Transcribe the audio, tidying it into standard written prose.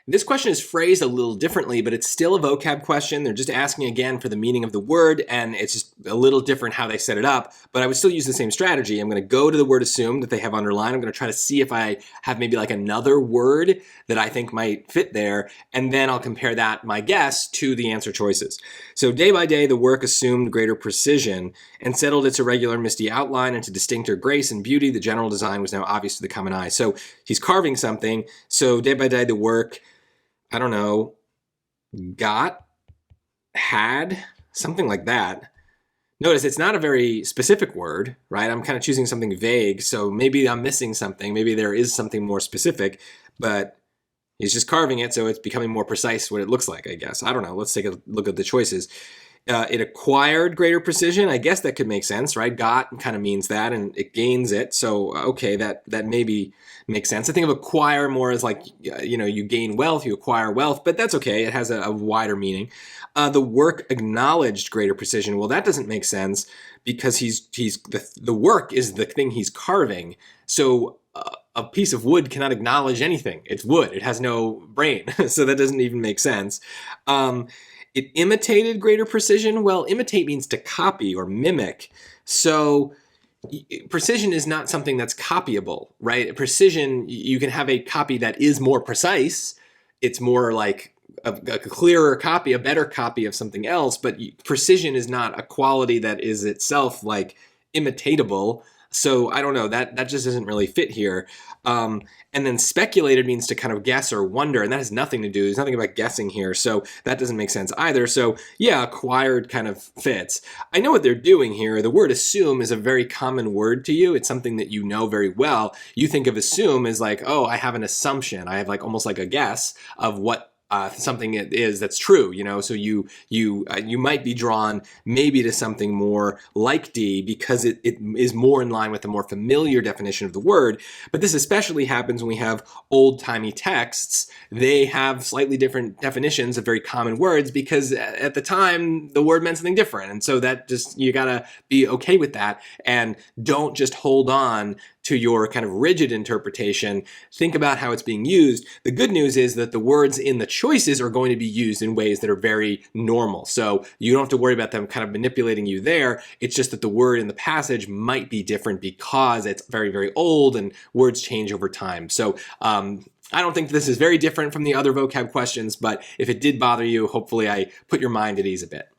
This question is phrased a little differently, but it's still a vocab question. They're just asking again for the meaning of the word, and it's just a little different how they set it up, but I would still use the same strategy. I'm going to go to the word assume that they have underlined. I'm going to try to see if I have maybe like another word that I think might fit there, and then I'll compare that, my guess, to the answer choices. So day by day, the work assumed greater precision and settled its irregular misty outline into distincter grace and beauty. The general design was now obvious to the common eye. So he's carving something. So day by day, the work, I don't know, got, had, something like that. Notice it's not a very specific word, right? I'm kind of choosing something vague, so maybe I'm missing something. Maybe there is something more specific, but he's just carving it, so it's becoming more precise what it looks like, I guess. I don't know. Let's take a look at the choices. It acquired greater precision. I guess that could make sense, right? Got kind of means that, and it gains it. So, okay, that maybe makes sense. I think of acquire more as like, you gain wealth, you acquire wealth, but that's okay. It has a wider meaning. The work acknowledged greater precision. Well, that doesn't make sense because the work is the thing he's carving. So a piece of wood cannot acknowledge anything. It's wood. It has no brain. So that doesn't even make sense. It imitated greater precision. Well, imitate means to copy or mimic. So precision is not something that's copyable, right? Precision, you can have a copy that is more precise. It's more like a clearer copy, a better copy of something else, but precision is not a quality that is itself like imitatable. So I don't know, that just doesn't really fit here. And then speculated means to kind of guess or wonder, and that has nothing to do, there's nothing about guessing here, so that doesn't make sense either. So yeah, acquired kind of fits. I know what they're doing here. The word assume is a very common word to you. It's something that you know very well. You think of assume as like, oh, I have an assumption. I have like almost like a guess of what something it is that's true, so you might be drawn maybe to something more like D because it is more in line with the more familiar definition of the word. But this especially happens when we have old-timey texts. They have slightly different definitions of very common words because at the time the word meant something different, and so that just, you gotta be okay with that and don't just hold on to your kind of rigid interpretation. Think about how it's being used. The good news is that the words in the choices are going to be used in ways that are very normal. So you don't have to worry about them kind of manipulating you there. It's just that the word in the passage might be different because it's very, very old and words change over time. So I don't think this is very different from the other vocab questions, but if it did bother you, hopefully I put your mind at ease a bit.